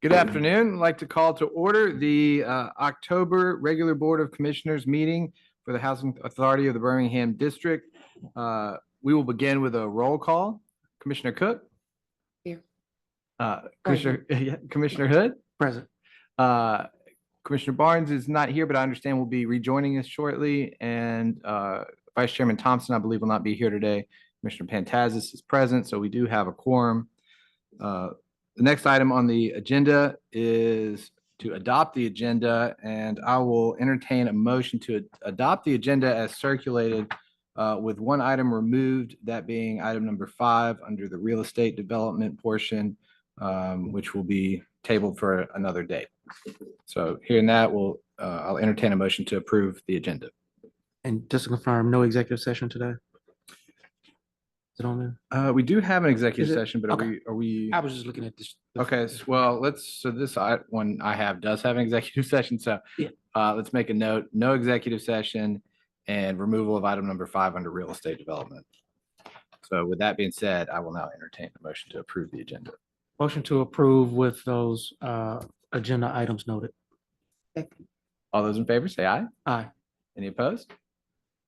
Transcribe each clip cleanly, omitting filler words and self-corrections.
Good afternoon. I'd like to call to order the October regular Board of Commissioners meeting for the Housing Authority of the Birmingham District. We will begin with a roll call. Commissioner Cook? Here. Commissioner Hood? Present. Commissioner Barnes is not here, but I understand will be rejoining us shortly. And Vice Chairman Thompson, I believe, will not be here today. Commissioner Pantazis is present, so we do have a quorum. The next item on the agenda is to adopt the agenda, and I will entertain a motion to adopt the agenda as circulated with one item removed, that being item number 5 under the real estate development portion, which will be tabled for another date. So hearing that, I'll entertain a motion to approve the agenda. And just to confirm, no executive session today? Is it on there? We do have an executive session, but okay. are we? I was just looking at this. Okay, well, so this one I have does have an executive session, so yeah. Let's make a note, no executive session and removal of item number 5 under real estate development. So with that being said, I will now entertain the motion to approve the agenda. Motion to approve with those agenda items noted. All those in favor say aye. Aye. Any opposed?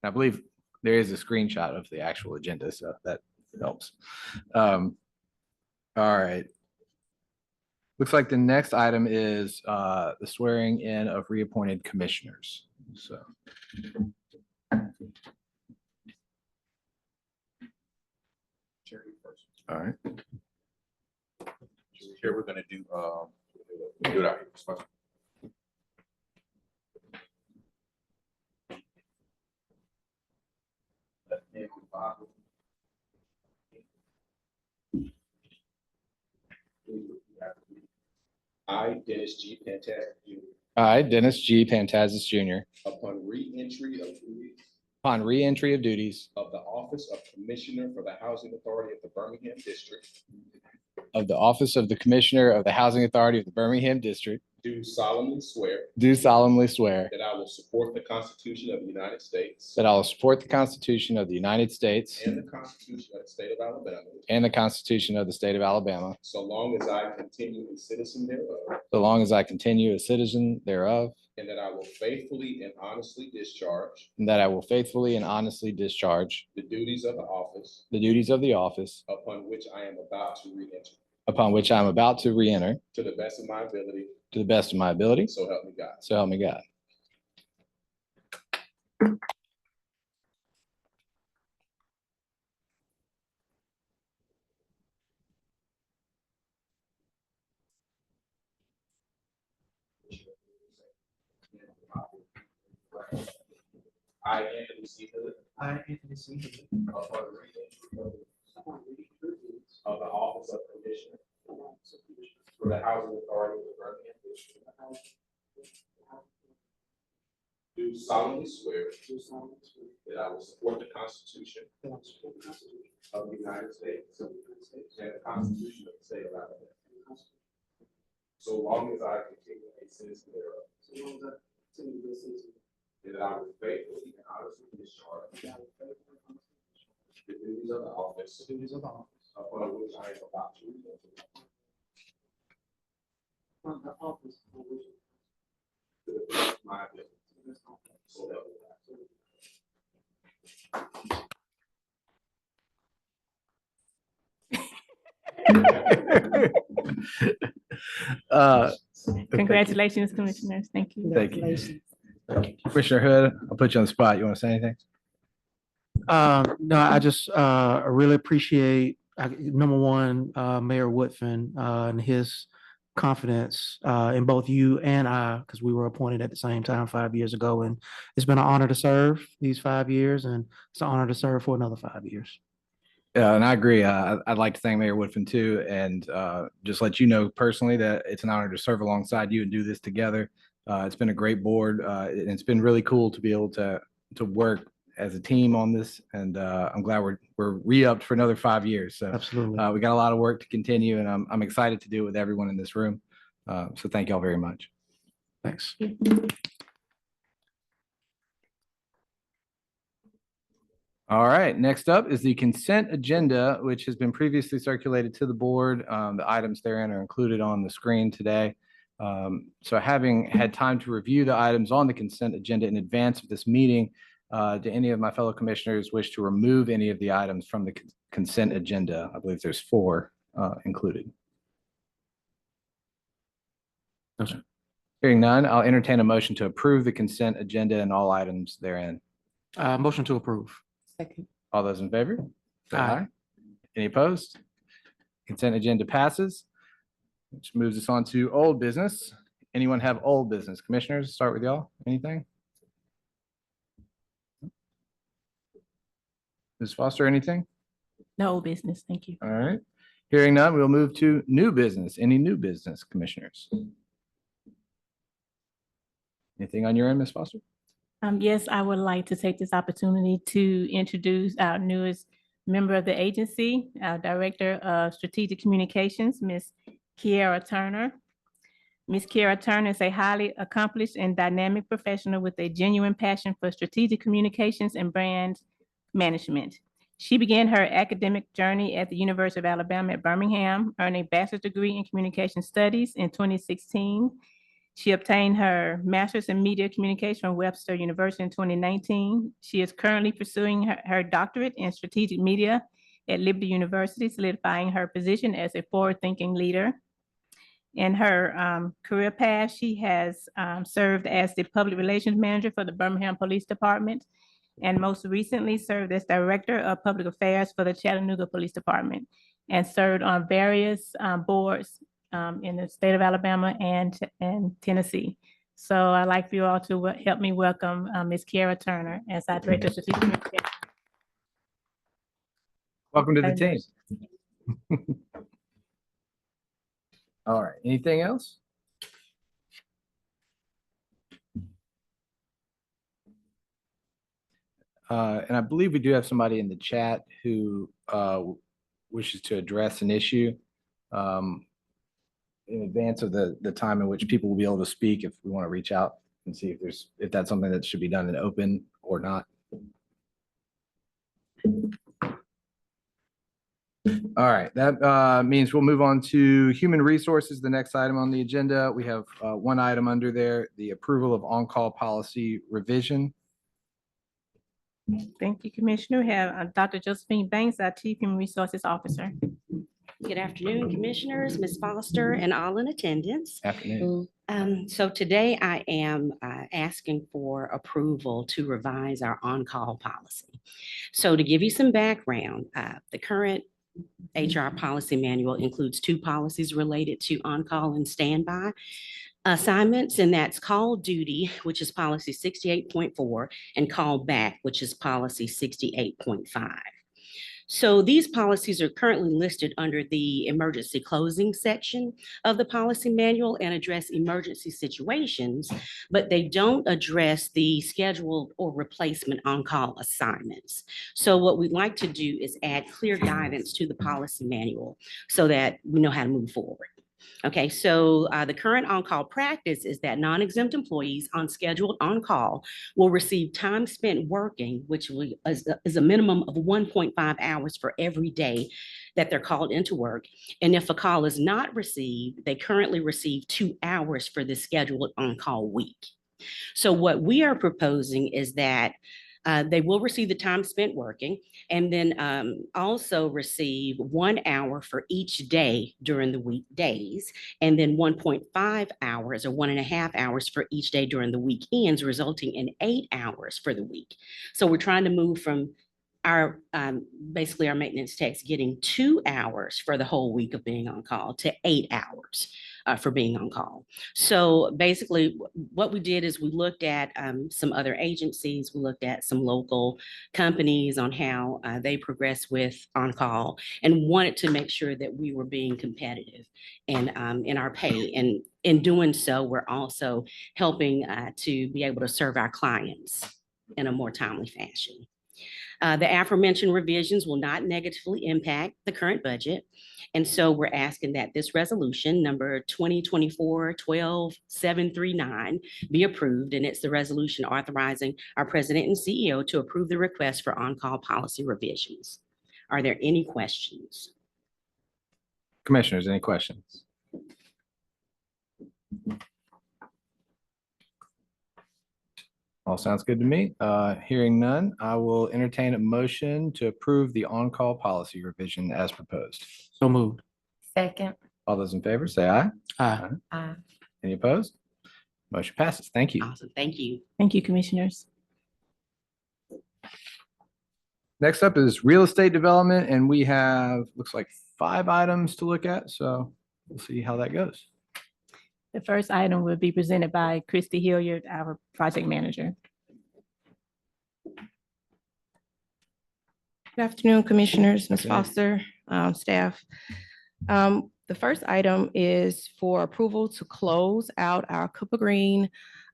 I believe there is a screenshot of the actual agenda, so that helps. All right. Looks like the next item is the swearing in of reappointed commissioners. So. All right. Here we're going to do it out here. I, Dennis G. Pantazis Jr. I, Dennis G. Pantazis Jr. Upon re-entry of duties Upon re-entry of duties of the office of Commissioner for the Housing Authority of the Birmingham District, of the office of the Commissioner of the Housing Authority of the Birmingham District, do solemnly swear that that I will support the Constitution of the United States I will support the Constitution of the United States and the Constitution of the State of Alabama, and the Constitution of the State of Alabama, so long as I continue a citizen thereof, so long as I continue a citizen thereof, and that I will faithfully and honestly discharge and that I will faithfully and honestly discharge the duties of the office the duties of the office upon which I am about to re-enter, upon which I am about to re-enter to the best of my ability, to the best of my ability. so help me God. So help me God. I, Anthony C. Hood, I, Anthony C. Hood, upon re-entry of the office of Commissioner for the Housing Authority of the Birmingham District, do solemnly swear that I will support the Constitution of the United States and the Constitution of the State of Alabama, so long as I continue a citizen thereof, and that I will faithfully and honestly discharge the duties of the office upon which I am about to re-enter, to the best of my ability, so help me Congratulations, commissioners. Thank you. Thank you. Commissioner Hood, I'll put you on the spot. You want to say anything? No, I just really appreciate number one, Mayor Woodfin and his confidence in both you and I, because we were appointed at the same time 5 years ago, and it's been an honor to serve these 5 years, and it's an honor to serve for another 5 years. Yeah, and I agree. I'd like to thank Mayor Woodfin too, and just let you know personally that it's an honor to serve alongside you and do this together. It's been a great board, and it's been really cool to be able to work as a team on this, and I'm glad we're re-upped for another 5 years. So Absolutely. we got a lot of work to continue, and I'm excited to do it with everyone in this room. So thank y'all very much. Thanks. All right, next up is the consent agenda, which has been previously circulated to the board. The items therein are included on the screen today. So having had time to review the items on the consent agenda in advance of this meeting, do any of my fellow commissioners wish to remove any of the items from the consent agenda? I believe there's 4 included. No, sir. Hearing none, I'll entertain a motion to approve the consent agenda and all items therein. Motion to approve. Second. All those in favor? Say Aye. Any opposed? Consent agenda passes, which moves us on to old business. Anyone have old business? Commissioners, start with y'all. Anything? Ms. Foster, anything? No business, thank you. All right. Hearing none, we'll move to new business. Any new business, commissioners? Anything on your end, Ms. Foster? Yes, I would like to take this opportunity to introduce our newest member of the agency, our Director of Strategic Communications, Ms. Kiara Turner. Ms. Kiara Turner is a highly accomplished and dynamic professional with a genuine passion for strategic communications and brand management. She began her academic journey at the University of Alabama at Birmingham, earning a bachelor's degree in communication studies in 2016. She obtained her master's in media communication from Webster University in 2019. She is currently pursuing her doctorate in strategic media at Liberty University, solidifying her position as a forward-thinking leader. In her career path, she has served as the public relations manager for the Birmingham Police Department, and most recently served as Director of Public Affairs for the Chattanooga Police Department, and served on various boards in the state of Alabama and Tennessee. So I'd like for you all to help me welcome Ms. Kiara Turner as our Director of Strategic Communications. Welcome to the team. All right, anything else? And I believe we do have somebody in the chat who wishes to address an issue in advance of the time in which people will be able to speak, if we want to reach out and see if that's something that should be done in open or not. All right, that means we'll move on to human resources, the next item on the agenda. We have one item under there, the approval of on-call policy revision. Thank you, Commissioner. We have Dr. Josephine Banks, our Chief Human Resources Officer. Good afternoon, Commissioners, Ms. Foster, and all in attendance. Afternoon. So today I am asking for approval to revise our on-call policy. So to give you some background, the current HR policy manual includes 2 policies related to on-call and standby assignments, and that's call duty, which is policy 68.4, and call back, which is policy 68.5. So these policies are currently listed under the emergency closing section of the policy manual and address emergency situations, but they don't address the scheduled or replacement on-call assignments. So what we'd like to do is add clear guidance to the policy manual so that we know how to move forward. Okay, so the current on-call practice is that non-exempt employees on scheduled on-call will receive time spent working, which is a minimum of 1.5 hours for every day that they're called into work. And if a call is not received, they currently receive 2 hours for the scheduled on-call week. So what we are proposing is that they will receive the time spent working, and then also receive 1 hour for each day during the weekdays, and then 1.5 hours or 1.5 hours for each day during the weekends, resulting in 8 hours for the week. So we're trying to move from our basically our maintenance techs getting 2 hours for the whole week of being on call to 8 hours for being on call. So basically what we did is we looked at some other agencies, we looked at some local companies on how they progress with on call, and wanted to make sure that we were being competitive in our pay. And in doing so, we're also helping to be able to serve our clients in a more timely fashion. The aforementioned revisions will not negatively impact the current budget. And so we're asking that this resolution number 2024-12739 be approved. And it's the resolution authorizing our president and CEO to approve the request for on-call policy revisions. Are there any questions? Commissioners, any questions? All sounds good to me. Hearing none, I will entertain a motion to approve the on-call policy revision as proposed. So moved. Second. All those in favor, say aye. Aye. Aye. Any opposed? Motion passes. Thank you. Awesome. Thank you. Thank you, Commissioners. Next up is real estate development, and we have, looks like 5 items to look at, so we'll see how that goes. The first item will be presented by Christy Hilliard, our project manager. Good afternoon, Commissioners, Ms. Okay. Foster, staff. The first item is for approval to close out our Cooper Green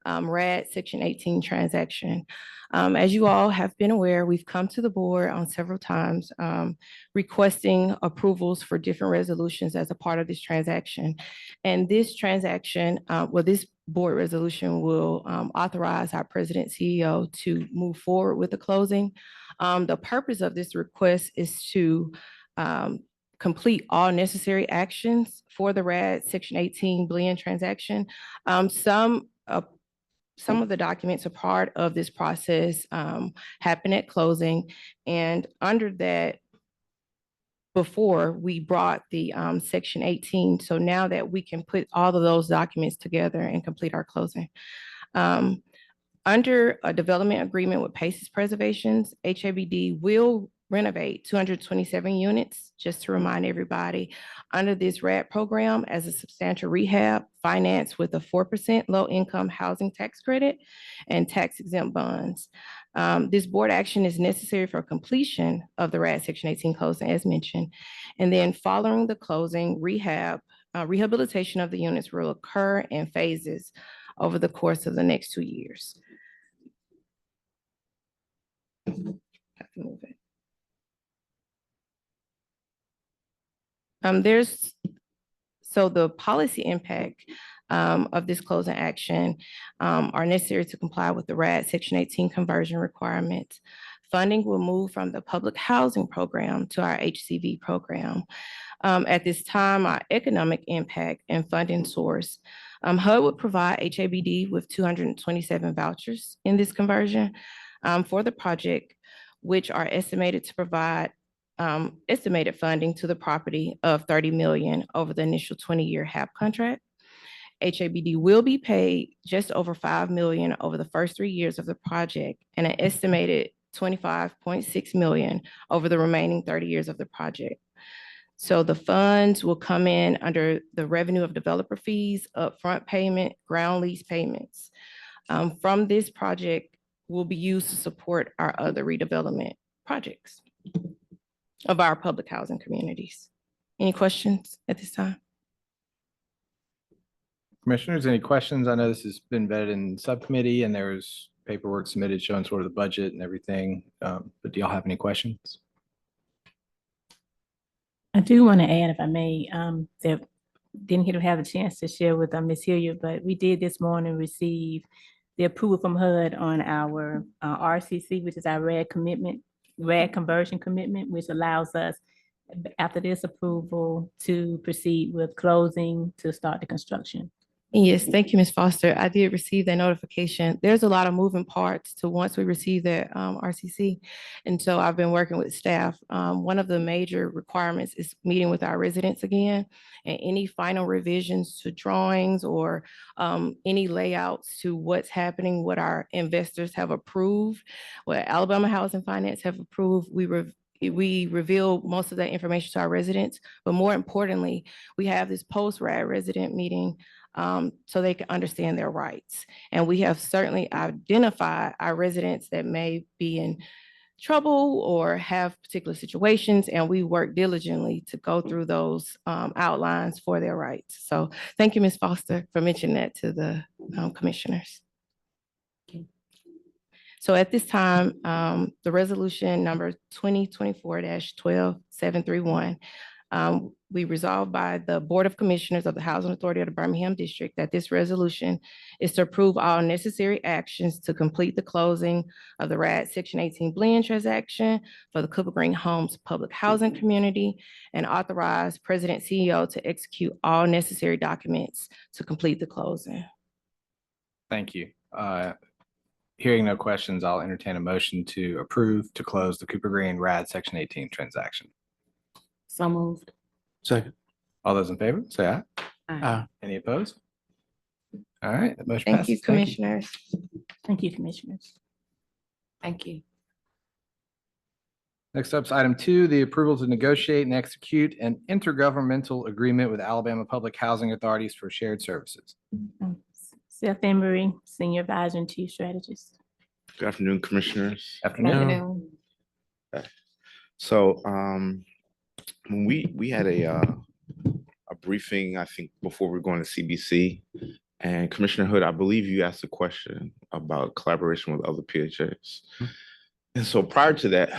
RAD Section 18 transaction. As you all have been aware, we've come to the board on several times requesting approvals for different resolutions as a part of this transaction. And this transaction, this board resolution will authorize our president CEO to move forward with the closing. The purpose of this request is to complete all necessary actions for the RAD Section 18 blend transaction. Some of the documents are part of this process happen at closing, and under that, before we brought the Section 18. So now that we can put all of those documents together and complete our closing. Under a development agreement with Paces Preservations, HABD will renovate 227 units, just to remind everybody, under this RAD program as a substantial rehab financed with a 4% low-income housing tax credit and tax-exempt bonds. This board action is necessary for completion of the RAD Section 18 closing, as mentioned. And then following the closing, rehabilitation of the units will occur in phases over the course of the next 2 years. Have to move it. So the policy impact of this closing action are necessary to comply with the RAD Section 18 conversion requirements. Funding will move from the public housing program to our HCV program. At this time, our economic impact and funding source, HUD would provide HABD with 227 vouchers in this conversion for the project, which are estimated to provide estimated funding to the property of $30 million over the initial 20-year HAB contract. HABD will be paid just over $5 million over the first 3 years of the project and an estimated $25.6 million over the remaining 30 years of the project. So the funds will come in under the revenue of developer fees, upfront payment, ground lease payments. From this project will be used to support our other redevelopment projects of our public housing communities. Any questions at this time? Commissioners, any questions? I know this has been vetted in subcommittee and there was paperwork submitted showing sort of the budget and everything, but do y'all have any questions? I do want to add, if I may, that didn't get to have a chance to share with Ms. Hilliard, but we did this morning receive the approval from HUD on our RCC, which is our RAD conversion commitment, which allows us, after this approval, to proceed with closing to start the construction. Yes, thank you, Ms. Foster. I did receive that notification. There's a lot of moving parts to once we receive that RCC. And so I've been working with staff. One of the major requirements is meeting with our residents again, and any final revisions to drawings or any layouts to what's happening, what our investors have approved, what Alabama Housing Finance have approved. We reveal most of that information to our residents, but more importantly, we have this post-RAD resident meeting so they can understand their rights. And we have certainly identified our residents that may be in trouble or have particular situations, and we work diligently to go through those outlines for their rights. So thank you, Ms. Foster, for mentioning that to the commissioners. So at this time, the resolution number 2024-12731, we resolved by the Board of Commissioners of the Housing Authority of the Birmingham District that this resolution is to approve all necessary actions to complete the closing of the RAD Section 18 blend transaction for the Cooper Green Homes Public Housing Community and authorize President CEO to execute all necessary documents to complete the closing. Thank you. Hearing no questions, I'll entertain a motion to approve to close the Cooper Green RAD Section 18 transaction. So moved. Second. All those in favor, say aye. Aye. Any opposed? All right, the motion Thank passes. you, Commissioners. Thank you, Commissioners. Thank you. Next up is item 2, the approval to negotiate and execute an intergovernmental agreement with Alabama Public Housing Authorities for shared services. Seth Emery, Senior Advisor and Chief Strategist. Good afternoon, Commissioners. Afternoon. So we had a briefing, I think, before we were going to CBC. And Commissioner Hood, I believe you asked a question about collaboration with other PHAs. And so prior to that,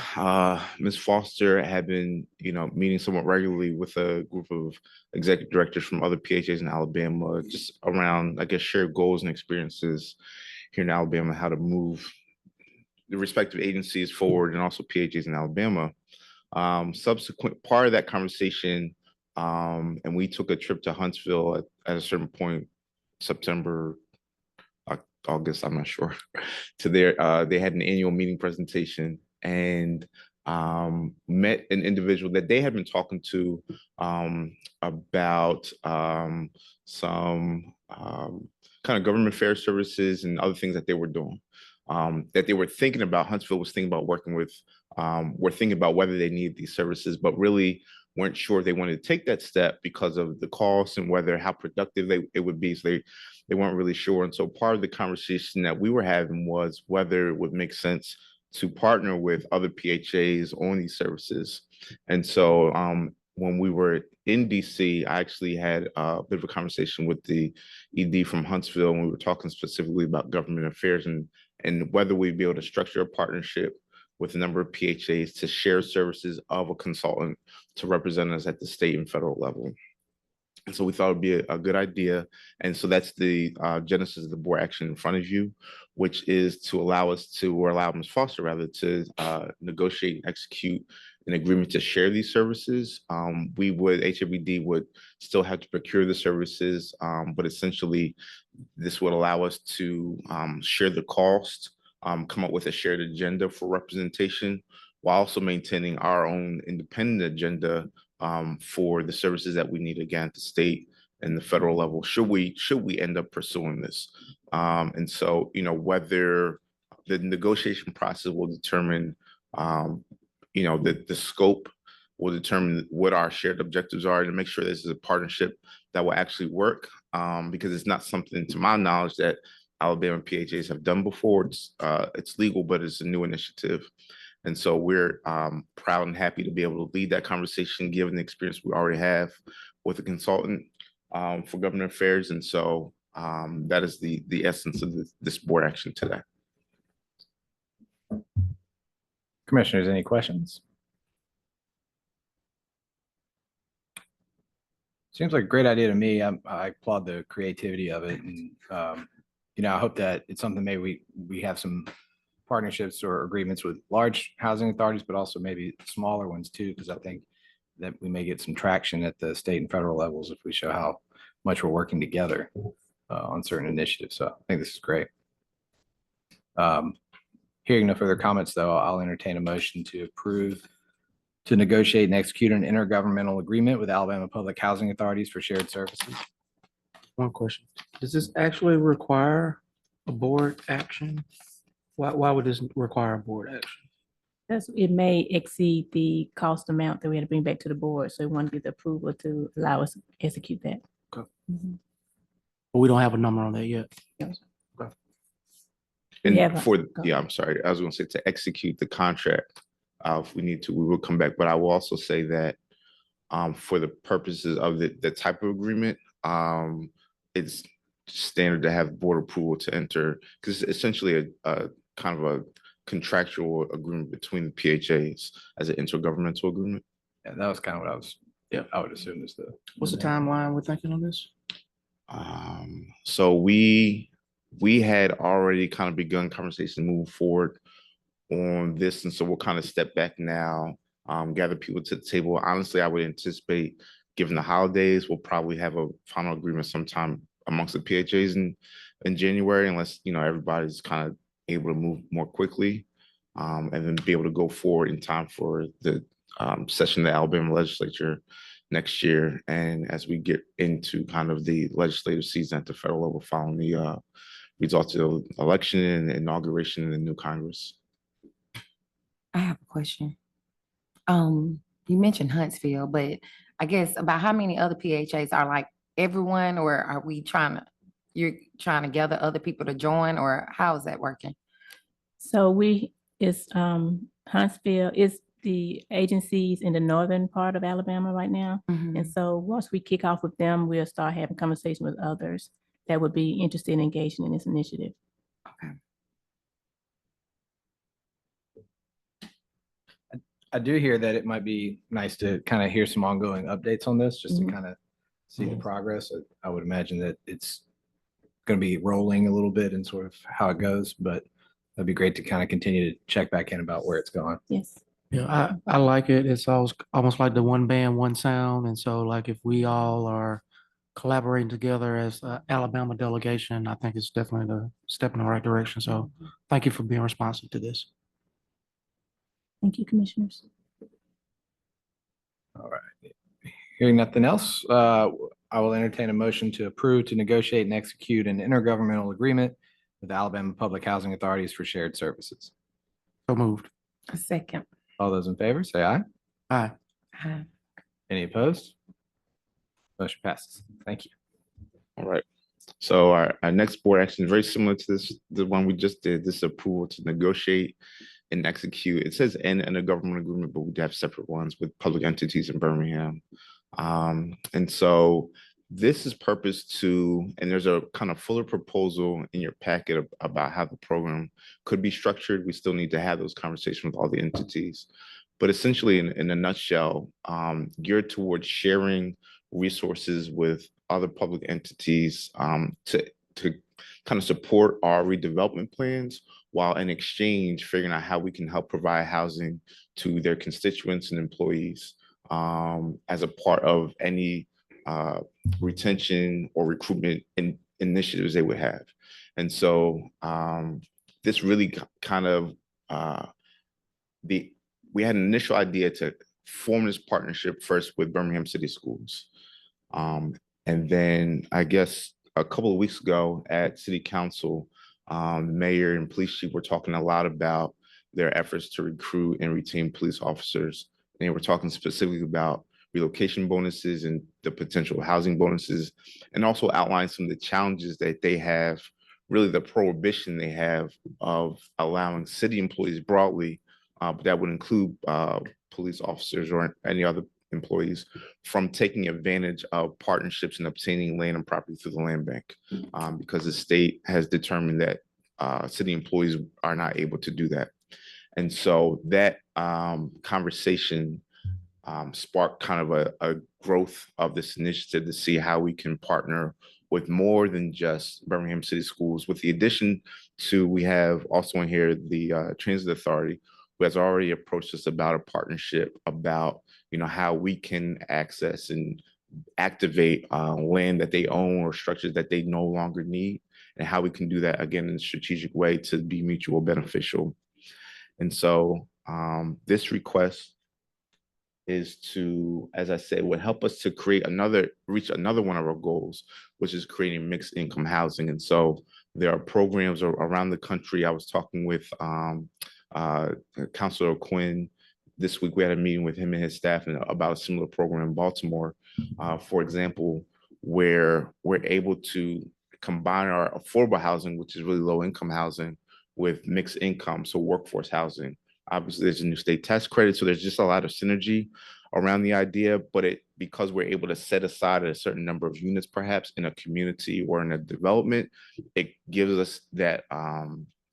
Ms. Foster had been, meeting somewhat regularly with a group of executive directors from other PHAs in Alabama, just around, I guess, shared goals and experiences here in Alabama, how to move the respective agencies forward, and also PHAs in Alabama. Subsequent part of that conversation, and we took a trip to Huntsville at a certain point, September, August, I'm not sure, to their, they had an annual meeting presentation and met an individual that they had been talking to about some kind of government affairs services and other things that they were doing, that they were thinking about. Huntsville was thinking about working with, were thinking about whether they need these services, but really weren't sure they wanted to take that step because of the cost and whether how productive it would be. So they weren't really sure. And so part of the conversation that we were having was whether it would make sense to partner with other PHAs on these services. And so when we were in DC, I actually had a bit of a conversation with the ED from Huntsville, and we were talking specifically about government affairs and whether we'd be able to structure a partnership with a number of PHAs to share services of a consultant to represent us at the state and federal level. And so we thought it'd be a good idea. And so that's the genesis of the board action in front of you, which is to allow us to, or allow Ms. Foster rather, to negotiate and execute an agreement to share these services. HABD would still have to procure the services, but essentially this would allow us to share the cost, come up with a shared agenda for representation, while also maintaining our own independent agenda for the services that we need, again, at the state and the federal level, should we end up pursuing this. And so, whether the negotiation process will determine, the scope will determine what our shared objectives are, and to make sure this is a partnership that will actually work, because it's not something, to my knowledge, that Alabama PHAs have done before. It's legal, but it's a new initiative. And so we're proud and happy to be able to lead that conversation, given the experience we already have with a consultant for government affairs. And so that is the essence of this board action today. Commissioners, any questions? Seems like a great idea to me. I applaud the creativity of it. And, I hope that it's something maybe we have some partnerships or agreements with large housing authorities, but also maybe smaller ones too, because I think that we may get some traction at the state and federal levels if we show how much we're working together on certain initiatives. So I think this is great. Hearing no further comments, though, I'll entertain a motion to approve to negotiate and execute an intergovernmental agreement with Alabama Public Housing Authorities for shared services. One question. Does this actually require a board action? Why would this require a board action? It may exceed the cost amount that we had to bring back to the board. So we want to get the approval to allow us to execute that. Okay. Mhm. But we don't have a number on that yet. And Yeah, but- I'm sorry, I was going to say to execute the contract, if we need to, we will come back. But I will also say that for the purposes of the type of agreement, it's standard to have board approval to enter, because it's essentially kind of a contractual agreement between the PHAs as an intergovernmental agreement. Yeah, that was kind of what I was, yeah, I would assume is the. What's the timeline we're thinking on this? So we had already kind of begun conversation moving forward on this, and so we'll kind of step back now, gather people to the table. Honestly, I would anticipate, given the holidays, we'll probably have a final agreement sometime amongst the PHAs in January, unless everybody's kind of able to move more quickly, and then be able to go forward in time for the session of the Alabama legislature next year. And as we get into kind of the legislative season at the federal level following the results of the election and inauguration in the new Congress. I have a question. You mentioned Huntsville, but I guess about how many other PHAs are like everyone, or are we you're trying to gather other people to join, or how is that working? So Huntsville is the agencies in the northern part of Alabama right now. And so once we kick off with them, we'll start having conversation with others that would be interested in engaging in this initiative. Okay. I do hear that it might be nice to kind of hear some ongoing updates on this, just to kind of see the progress. I would imagine that it's going to be rolling a little bit and sort of how it goes, but that'd be great to kind of continue to check back in about where it's going. Yes. Yeah, I like it. It's almost like the one band, one sound. And so like if we all are collaborating together as a Alabama delegation, I think it's definitely the step in the right direction. So thank you for being responsive to this. Thank you, commissioners. All right. Hearing nothing else, I will entertain a motion to approve to negotiate and execute an intergovernmental agreement with Alabama Public Housing Authorities for shared services. So moved. A second. All those in favor, say aye. Aye. Any opposed? Motion passes. Thank you. All right. So our next board action is very similar to the one we just did. This approval to negotiate and execute. It says in a government agreement, but we do have separate ones with public entities in Birmingham. And so this is purposed to, and there's a kind of fuller proposal in your packet about how the program could be structured. We still need to have those conversations with all the entities. But essentially, in a nutshell, geared towards sharing resources with other public entities to kind of support our redevelopment plans, while in exchange figuring out how we can help provide housing to their constituents and employees as a part of any retention or recruitment initiatives they would have. And so this really kind of, we had an initial idea to form this partnership first with Birmingham City Schools. And then I guess a couple of weeks ago at City Council, the mayor and police chief were talking a lot about their efforts to recruit and retain police officers. And they were talking specifically about relocation bonuses and the potential housing bonuses, and also outline some of the challenges that they have, really the prohibition they have of allowing city employees broadly, but that would include police officers or any other employees, from taking advantage of partnerships and obtaining land and property through the land bank, because the state has determined that city employees are not able to do that. And so that conversation sparked kind of a growth of this initiative to see how we can partner with more than just Birmingham City Schools. With the addition to, we have also in here the Transit Authority, who has already approached us about a partnership about how we can access and activate land that they own or structures that they no longer need, and how we can do that again in a strategic way to be mutual beneficial. And so this request is to, as I said, would help us to reach another one of our goals, which is creating mixed income housing. And so there are programs around the country. I was talking with Councilor Quinn this week. We had a meeting with him and his staff about a similar program in Baltimore, for example, where we're able to combine our affordable housing, which is really low income housing, with mixed income, so workforce housing. Obviously, there's a new state tax credit, so there's just a lot of synergy around the idea, but because we're able to set aside a certain number of units, perhaps in a community or in a development, it gives us that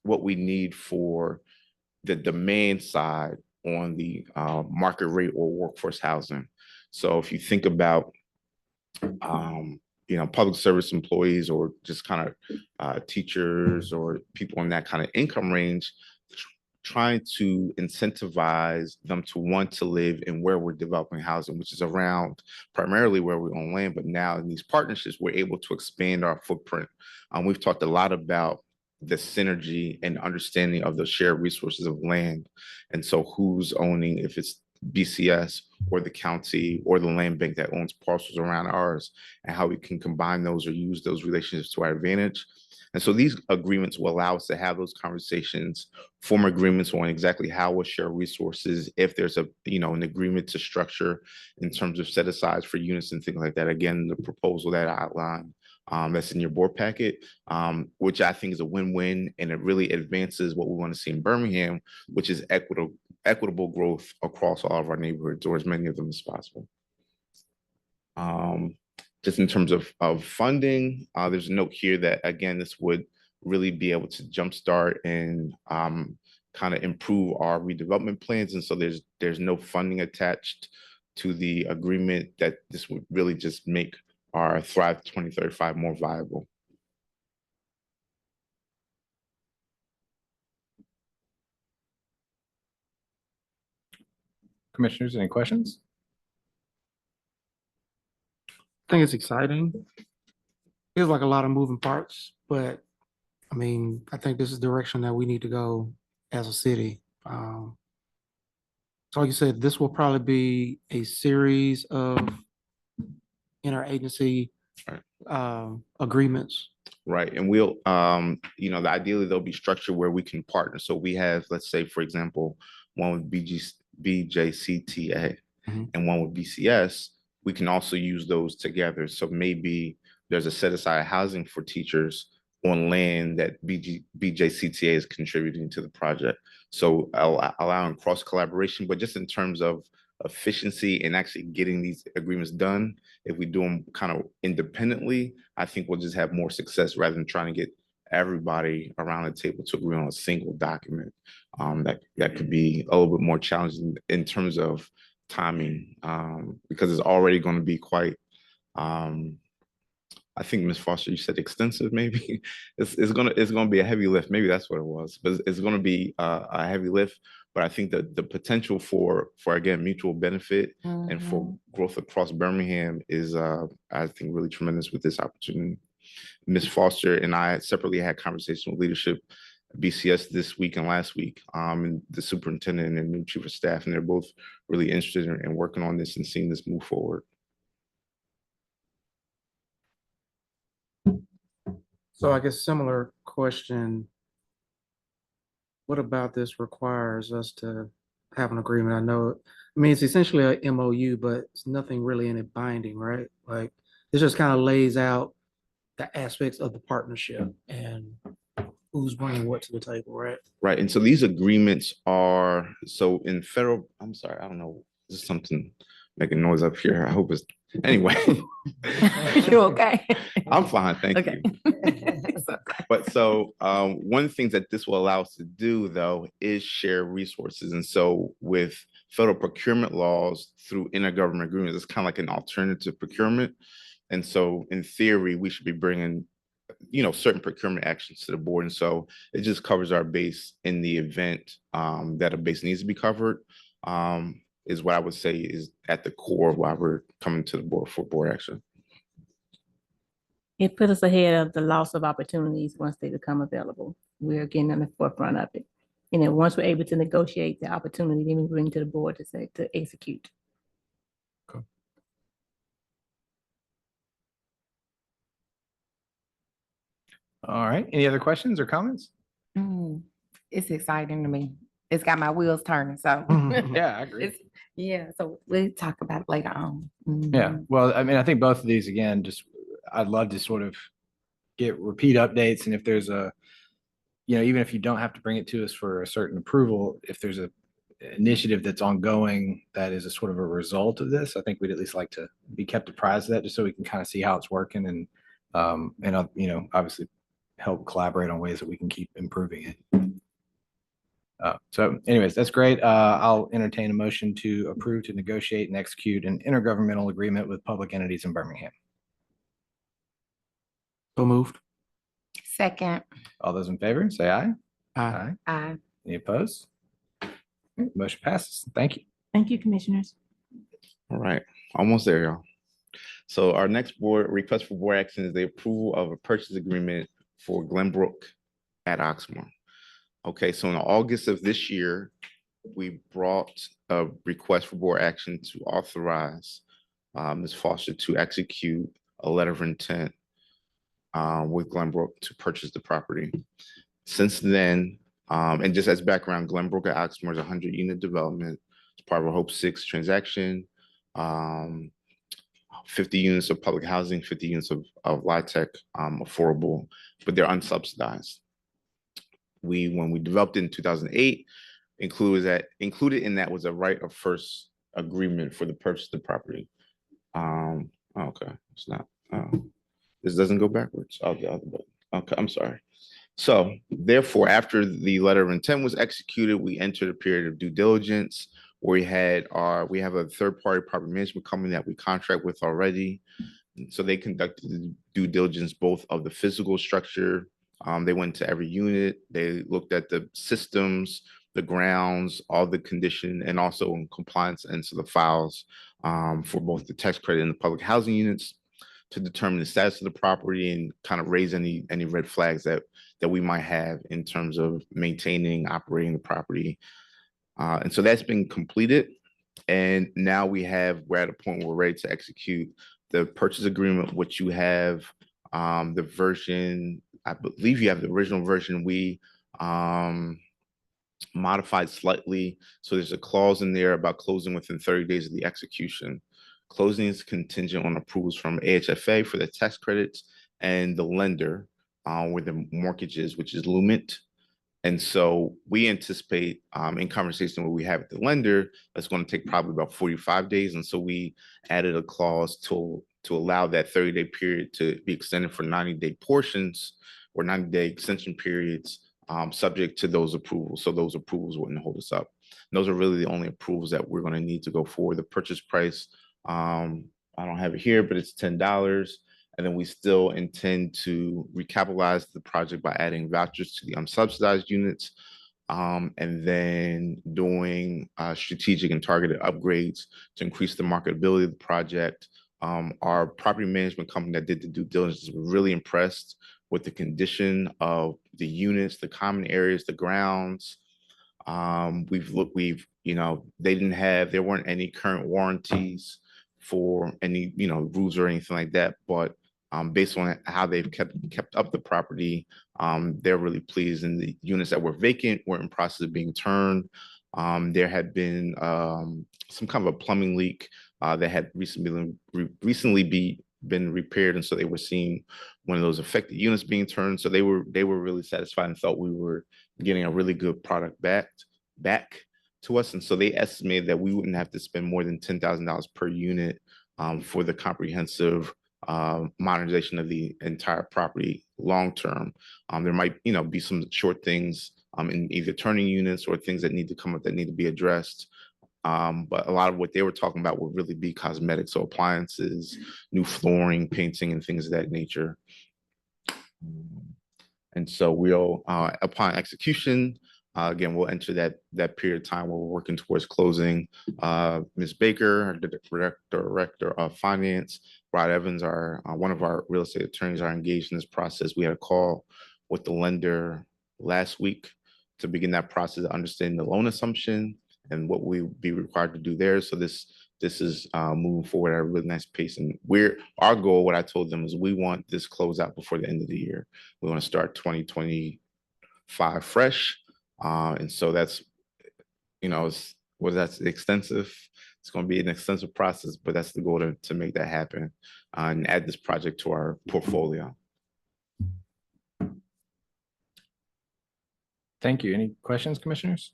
what we need for the demand side on the market rate or workforce housing. So if you think about public service employees or just kind of teachers or people in that kind of income range, trying to incentivize them to want to live in where we're developing housing, which is around primarily where we own land. But now in these partnerships, we're able to expand our footprint. We've talked a lot about the synergy and understanding of the shared resources of land. And so who's owning, if it's BCS or the county or the land bank that owns parcels around ours, and how we can combine those or use those relationships to our advantage. And so these agreements will allow us to have those conversations, form agreements on exactly how we'll share resources, if there's an agreement to structure in terms of set asides for units and things like that. Again, the proposal that I outlined that's in your board packet, which I think is a win-win, and it really advances what we want to see in Birmingham, which is equitable growth across all of our neighborhoods, or as many of them as possible. Just in terms of funding, there's a note here that, again, this would really be able to jumpstart and kind of improve our redevelopment plans. And so there's no funding attached to the agreement, that this would really just make our Thrive 2035 more viable. Commissioners, any questions? I think it's exciting. Feels like a lot of moving parts, but I mean, I think this is the direction that we need to go as a city. So like you said, this will probably be a series of interagency agreements. Right. And we'll, ideally they'll be structured where we can partner. So we have, let's say, for example, one with BJCTA and one with BCS. We can also use those together. So maybe there's a set aside housing for teachers on land that BJCTA is contributing to the project. So allowing cross collaboration, but just in terms of efficiency and actually getting these agreements done, if we do them kind of independently, I think we'll just have more success rather than trying to get everybody around the table to agree on a single document. That could be a little bit more challenging in terms of timing, because it's already going to be quite, I think, Ms. Foster, you said extensive, maybe. It's gonna be a heavy lift. Maybe that's what it was, but it's gonna be a heavy lift. But I think that the potential for again, mutual benefit and for growth across Birmingham is, I think, really tremendous with this opportunity. Ms. Foster and I separately had conversations with leadership BCS this week and last week, and the superintendent and new chief of staff, and they're both really interested in working on this and seeing this move forward. So I guess similar question. What about this requires us to have an agreement? I mean, it's essentially a MOU, but it's nothing really in it binding, right? Like, this just kind of lays out the aspects of the partnership and who's bringing what to the table, right? Right. And so these agreements are, so in federal, I'm sorry, I don't know, there's something making noise up here. I hope it's, anyway. You okay? I'm fine, thank Okay. you. But so one of the things that this will allow us to do, though, is share resources. And so with federal procurement laws through intergovernmental agreements, it's kind of like an alternative procurement. And so in theory, we should be bringing certain procurement actions to the board. And so it just covers our base in the event that a base needs to be covered, is what I would say is at the core of why we're coming to the board for board action. It put us ahead of the loss of opportunities once they become available. We're getting on the forefront of it. And then once we're able to negotiate the opportunity, then we bring to the board to execute. Okay. All right. Any other questions or comments? It's exciting to me. It's got my wheels turning, so. Yeah, I agree. Yeah, so we'll talk about it later on. Yeah, well, I mean, I think both of these, again, I'd love to sort of get repeat updates, and if there's even if you don't have to bring it to us for a certain approval, if there's a initiative that's ongoing that is a sort of a result of this, I think we'd at least like to be kept apprised of that, just so we can kind of see how it's working and obviously help collaborate on ways that we can keep improving it. So anyways, that's great. I'll entertain a motion to approve to negotiate and execute an intergovernmental agreement with public entities in Birmingham. So moved. Second. All those in favor, say aye. Aye. Aye. Any opposed? Motion passes. Thank you. Thank you, Commissioners. All right, almost there, y'all. So our next board request for board action is the approval of a purchase agreement for Glenbrook at Oxmoor. Okay, so in August of this year, we brought a request for board action to authorize Ms. Foster to execute a letter of intent with Glenbrook to purchase the property. Since then, and just as background, Glenbrook at Oxmoor is a 100-unit development. It's part of a Hope 6 transaction. 50 units of public housing, 50 units of LIHTC affordable, but they're unsubsidized. When we developed it in 2008, included in that was a right of first agreement for the purchase of the property. Okay, it's not. This doesn't go backwards. Oh, the other button. Okay, I'm sorry. So therefore, after the letter of intent was executed, we entered a period of due diligence where we have a third-party property management company that we contract with already. So they conducted the due diligence both of the physical structure. They went to every unit. They looked at the systems, the grounds, all the condition, and also in compliance into the files for both the tax credit and the public housing units to determine the status of the property and kind of raise any red flags that we might have in terms of maintaining, operating the property. And so that's been completed. And now we're at a point where we're ready to execute the purchase agreement, which you have the version, I believe you have the original version. We modified slightly. So there's a clause in there about closing within 30 days of the execution. Closing is contingent on approvals from AHFA for the tax credits and the lender where the mortgage is, which is Lumit. And so we anticipate in conversation where we have with the lender, that's going to take probably about 45 days. And so we added a clause to allow that 30-day period to be extended for 90-day portions or 90-day extension periods subject to those approvals. So those approvals wouldn't hold us up. And those are really the only approvals that we're going to need to go forward. The purchase price, I don't have it here, but it's $10. And then we still intend to recapitalize the project by adding vouchers to the unsubsidized units, and then doing strategic and targeted upgrades to increase the marketability of the project. Our property management company that did the due diligence was really impressed with the condition of the units, the common areas, the grounds. There weren't any current warranties for any, roofs or anything like that, but based on how they've kept up the property, they're really pleased. And the units that were vacant were in process of being turned. There had been some kind of a plumbing leak that had recently been repaired, and so they were seeing one of those affected units being turned. So they were really satisfied and felt we were getting a really good product back to us. And so they estimated that we wouldn't have to spend more than $10,000 per unit for the comprehensive modernization of the entire property long term. There might be some short things in either turning units or things that need to come up that need to be addressed. But a lot of what they were talking about would really be cosmetic, so appliances, new flooring, painting, and things of that nature. And so we'll, upon execution, again, we'll enter that period of time where we're working towards closing. Ms. Baker, our director of finance, Rod Evans, one of our real estate attorneys, are engaged in this process. We had a call with the lender last week to begin that process of understanding the loan assumption and what we would be required to do there. So this is moving forward at a really nice pace. And our goal, what I told them, is we want this close out before the end of the year. We want to start 2025 fresh. And so that's extensive. It's going to be an extensive process, but that's the goal to make that happen and add this project to our portfolio. Thank you. Any questions, commissioners?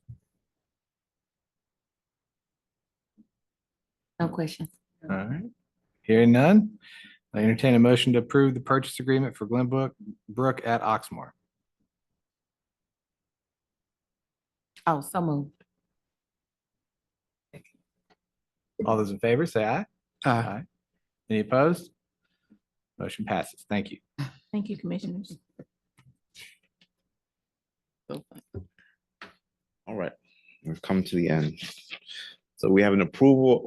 No questions. All right. Hearing none. I entertain a motion to approve the purchase agreement for Glenbrook Brook at Oxmoor. Oh, so moved. All those in favor, say aye. Aye. Any opposed? Motion passes. Thank you. Thank you, Commissioners. All right, we've come to the end. So we have an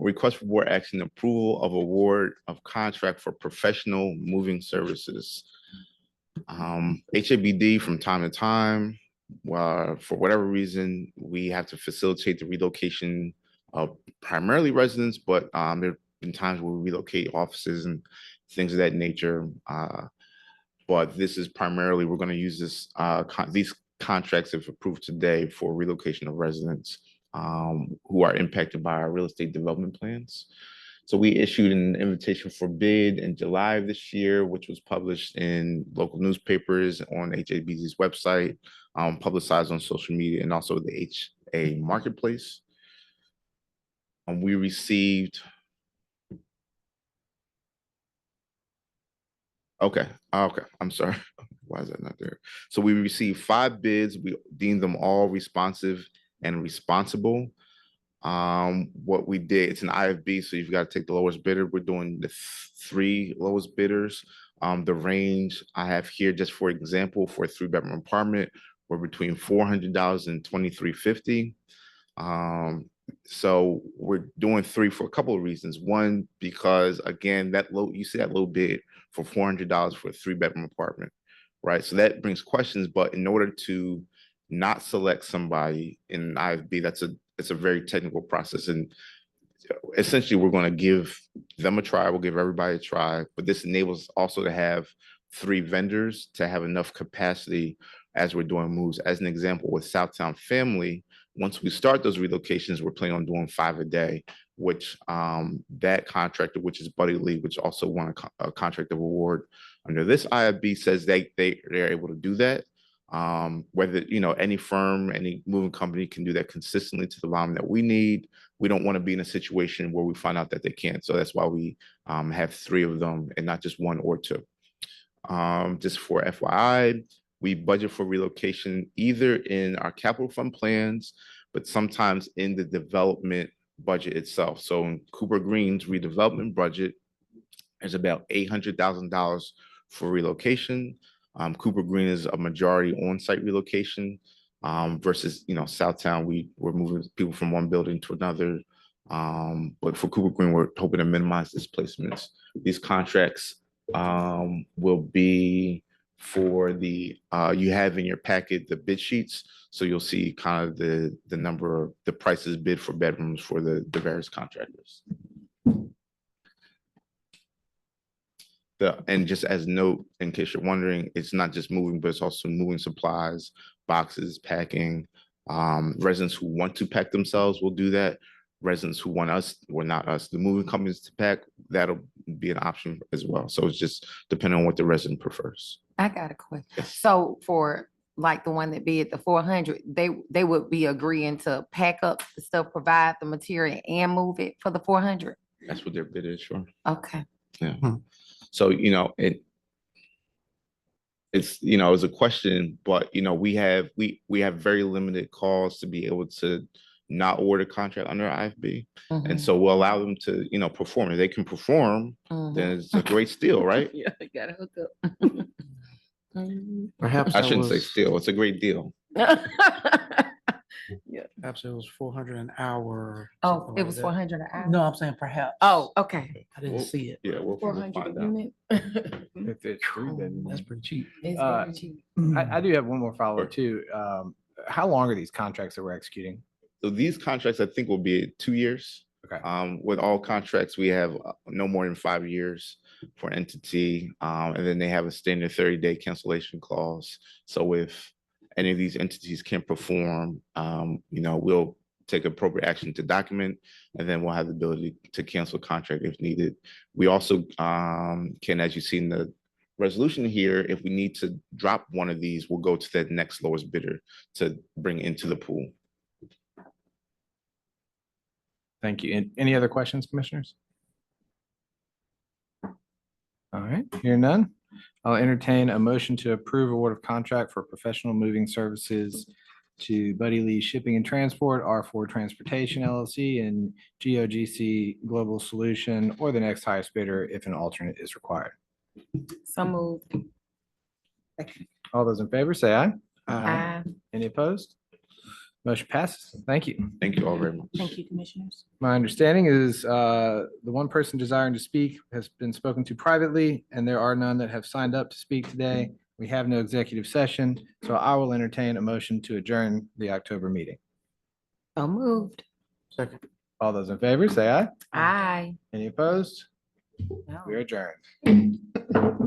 request for board action, approval of award of contract for professional moving services. HABD from time to time, for whatever reason, we have to facilitate the relocation of primarily residents, but there have been times where we relocate offices and things of that nature. But this is primarily, we're going to use these contracts, if approved today, for relocation of residents who are impacted by our real estate development plans. So we issued an invitation for bid in July of this year, which was published in local newspapers, on HABD's website, publicized on social media, and also the HA Marketplace. We received. Okay, I'm sorry. Why is that not there? So we received 5 bids. We deemed them all responsive and responsible. What we did, it's an IFB, so you've got to take the lowest bidder. We're doing the 3 lowest bidders. The range I have here, just for example, for a 3-bedroom apartment, we're between $400 and $2,350. So we're doing 3 for a couple of reasons. One, because again, you see that low bid for $400 for a 3-bedroom apartment, right? So that brings questions, but in order to not select somebody in an IFB, it's a very technical process. And essentially we're going to give them a try. We'll give everybody a try, but this enables us also to have 3 vendors to have enough capacity as we're doing moves. As an example, with Southtown Family, once we start those relocations, we're planning on doing 5 a day, which that contractor, which is Buddy Lee, which also won a contract of award under this IFB, says they're able to do that. Whether, any firm, any moving company can do that consistently to the volume that we need. We don't want to be in a situation where we find out that they can't. So that's why we have 3 of them and not just 1 or 2. Just for FYI, we budget for relocation either in our capital fund plans, but sometimes in the development budget itself. So in Cooper Green's redevelopment budget, there's about $800,000 for relocation. Cooper Green is a majority on-site relocation versus, Southtown, we're moving people from one building to another. But for Cooper Green, we're hoping to minimize displacements. These contracts will be for the, you have in your packet the bid sheets. So you'll see kind of the number of the prices bid for bedrooms for the various contractors. And just as a note, in case you're wondering, it's not just moving, but it's also moving supplies, boxes, packing. Residents who want to pack themselves will do that. Residents who want us, or not us, the moving companies to pack, that'll be an option as well. So it's just depending on what the resident prefers. I got a question. Yes. So for like the one that bid the 400, they would be agreeing to pack up the stuff, provide the material and move it for the 400? That's what their bid is, sure. Okay. Yeah. So, it's a question, but we have very limited calls to be able to not award a contract under IFB. And so we'll allow them to, perform. If they can perform, then it's a great steal, right? Yeah, you gotta hook up. Perhaps I that shouldn't say was- steal. It's a great deal. Perhaps it was 400 an hour. Oh, something it like was that. 400 an hour? No, I'm saying perhaps. Oh, okay. I didn't Well, see it. Yeah, we'll 400 find a out. unit. If it's true, then That's pretty cheap. It's Uh, very cheap. I do have one more follow-up Sure. too. How long are these contracts that we're executing? So these contracts, I think, will be 2 years. Okay. With all contracts, we have no more than 5 years for an entity. And then they have a standard 30-day cancellation clause. So if any of these entities can't perform, we'll take appropriate action to document, and then we'll have the ability to cancel a contract if needed. We also can, as you see in the resolution here, if we need to drop one of these, we'll go to that next lowest bidder to bring into the pool. Thank you. And any other questions, commissioners? All right. right, hearing none. I'll entertain a motion to approve award of contract for professional moving services to Buddy Lee Shipping and Transport, R4 Transportation LLC, and GOGC Global Solution, or the next highest bidder if an alternate is required. So moved. All those in favor, say aye. Aye. Any opposed? Motion passes. Thank you. Thank you all very much. Thank you, Commissioners. My understanding is the one person desiring to speak has been spoken to privately, and there are none that have signed up to speak today. We have no executive session, so I will entertain a motion to adjourn the October meeting. So moved. Second. All those in favor, say aye. Aye. Any opposed? No. We are adjourned.